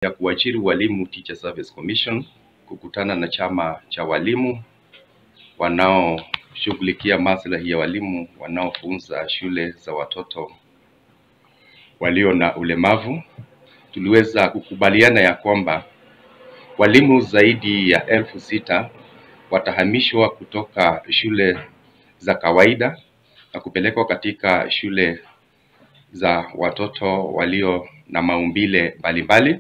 ya kuajiri walimu Teacher Service Commission kukutana na chama cha walimu wanaoshughulikia maslahi ya walimu wanaofunza shule za watoto walio na ulemavu. Tuliweza kukubaliana ya kwamba walimu zaidi ya 6,000 watahamishwa kutoka shule za kawaida na kupelekwa katika shule za watoto walio na maumbile mbalimbali.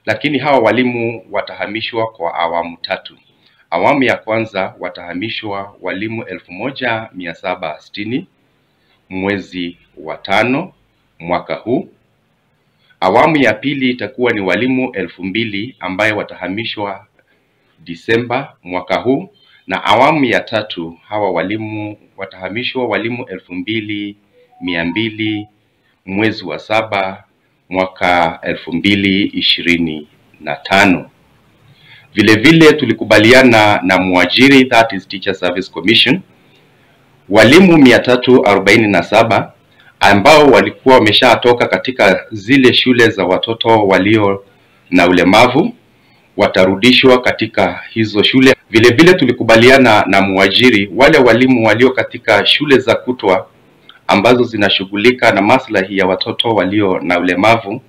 Lakini hawa walimu watahamishwa kwa awamu 3. Awamu ya kwanza watahamishwa walimu 1760 mwezi wa 5 mwaka huu. Awamu ya pili itakuwa ni walimu 2000 ambaye watahamishwa Disemba mwaka huu, na awamu ya 3 hawa walimu watahamishwa walimu 2200 mwezi wa 7 mwaka 2025. Vile vile tulikubaliana na muajiri, that is Teacher Service Commission, walimu 347 ambao walikuwa wameshatoka katika zile shule za watoto walio na ulemavu watarudishwa katika hizo shule. Vile vile tulikubaliana na muajiri wale walimu walio katika shule za kutwa ambazo zinashughulika na maslahi ya watoto walio na ulemavu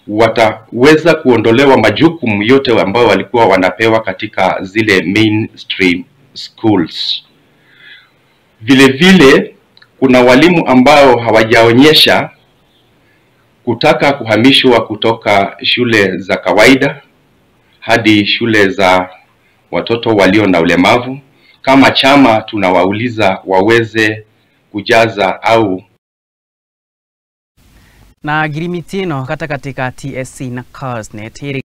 wataweza kuondolewa majukumu yote ambayo walikuwa wanapewa katika zile mainstream schools. Vile vile kuna walimu ambao hawajaonyesha kutaka kuhamishwa kutoka shule za kawaida hadi shule za watoto walio na ulemavu. Kama chama tunawauliza waweze kujaza au na girimiti ino katika TSC na Cosnet.